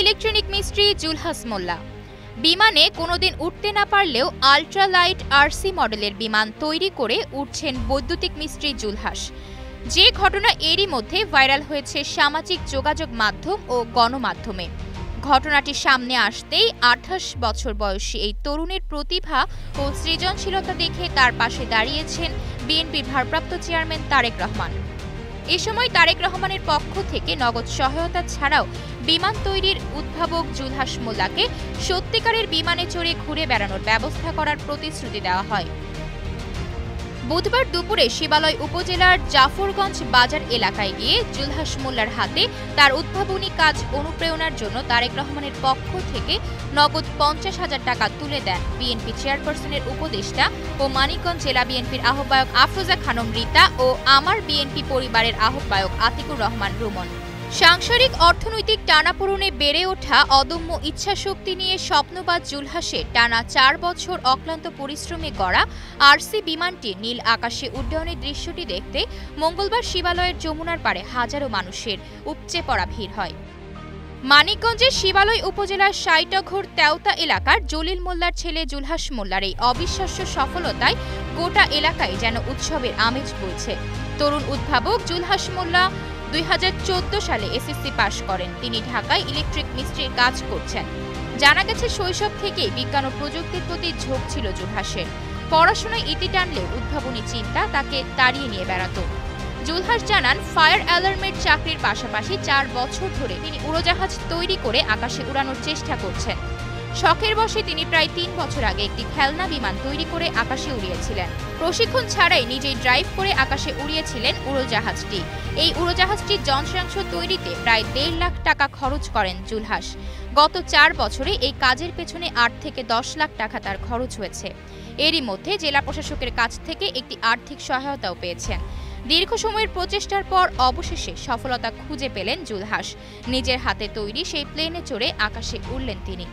Electronic মিস্ত্রি জুলহাস মোল্লা। বিমানে কোনোদিন উঠতে না পারলেও আল্ট্রালাইট আরসি মডেলের বিমান তৈরি করে উঠছেন বৈদ্যুতিক মিস্ত্রি জুলহাস। যে ঘটনা এরই মধ্যে ভাইরাল হয়েছে সামাজিক যোগাযোগ মাধ্যম ও গণমাধ্যমে। ঘটনাটি সামনে আসতেই ২৮ বছর বয়সী এই তরুণের প্রতিভা ও সৃজনশীলতা দেখে তার পাশে দাঁড়িয়েছেন বিএনপির ভারপ্রাপ্ত চেয়ারম্যান তারেক রহমান। এ সময় তারেক রহমানের পক্ষ থেকে নগদ সহায়তা ছাড়াও বিমান তৈরির উদ্ভাবক জুলহাস মোল্লাকে সত্যিকারের বিমানে চড়ে ঘুরে বেড়ানোর ব্যবস্থা করার প্রতিশ্রুতি দেওয়া হয়। বুধবার দুপুরে শিবালয় উপজেলার জাফরগঞ্জ বাজার এলাকায় গিয়ে জুলহাস মোল্লার হাতে তার উদ্ভাবনী কাজ অনুপ্রেরণার জন্য তারেক রহমানের পক্ষ থেকে নগদ ৫০,০০০ টাকা তুলে দেন বিএনপি চেয়ারপারসনের উপদেষ্টা ও মানিকগঞ্জ জেলা বিএনপির আহ্বায়ক আফরোজা খানম রীতা ও আমার বিএনপি পরিবারের আহ্বায়ক আতিকুর রহমান রুমন। সাংসারিক অর্থনৈতিক টানাপোড়েনে বেড়ে ওঠা অদম্য ইচ্ছাশক্তি নিয়ে স্বপ্নবাজ জুলহাসের টানা ৪ বছর অক্লান্ত পরিশ্রমে গড়া আরসি বিমানটি নীল আকাশে উড্ডয়নের দৃশ্যটি দেখতে মঙ্গলবার শিবালয়ের যমুনার পাড়ে হাজারো মানুষের উপচে পড়া ভিড় হয়। মানিকগঞ্জের শিবালয় উপজেলার সাইটঘর তেওতা এলাকার জলিল মোল্লার ছেলে জুলহাস মোল্লার এই অবিশ্বাস্য সফলতায় গোটা এলাকায় যেন উৎসবের আমেজ বইছে। তরুণ উদ্ভাবক জুলহাস মোল্লা ২০১৪ সালে এসএসসি পাশ করেন। তিনি ঢাকায় ইলেকট্রিক মিস্ত্রির কাজ করছেন। জানা গেছে শৈশব থেকেই বিজ্ঞান ও প্রযুক্তির প্রতি ঝোঁক ছিল জুলহাসের। পড়াশোনায় ইতি টানলেও উদ্ভাবনী চিন্তা তাকে তাড়িয়ে নিয়ে বেড়াত। জুলহাস জানান, ফায়ার অ্যালার্মের চাকরির পাশাপাশি ৪ বছর ধরে তিনি উড়োজাহাজ তৈরি করে আকাশে উড়ানোর চেষ্টা করছেন। শখের বশে তিনি প্রায় ৩ বছর আগে একটি খেলনা বিমান তৈরি করে আকাশে উড়িয়েছিলেন। প্রশিক্ষণ ছাড়াই নিজেই ড্রাইভ করে আকাশে উড়িয়েছিলেন উড়োজাহাজটি। এই উড়োজাহাজটির যন্ত্রাংশ তৈরিতে প্রায় ১.৫ লাখ টাকা খরচ করেন জুলহাস। গত ৪ বছরে এই কাজের পেছনে ৮ থেকে ১০ লাখ টাকা তার খরচ হয়েছে। এরই মধ্যে জেলা প্রশাসকের কাছ থেকে একটি আর্থিক সহায়তাও পেয়েছেন। দীর্ঘ সময়ের প্রচেষ্টার পর অবশেষে সফলতা খুঁজে পেলেন জুলহাস। নিজের হাতে তৈরি সেই প্লেনে চড়ে আকাশে উড়লেন তিনি।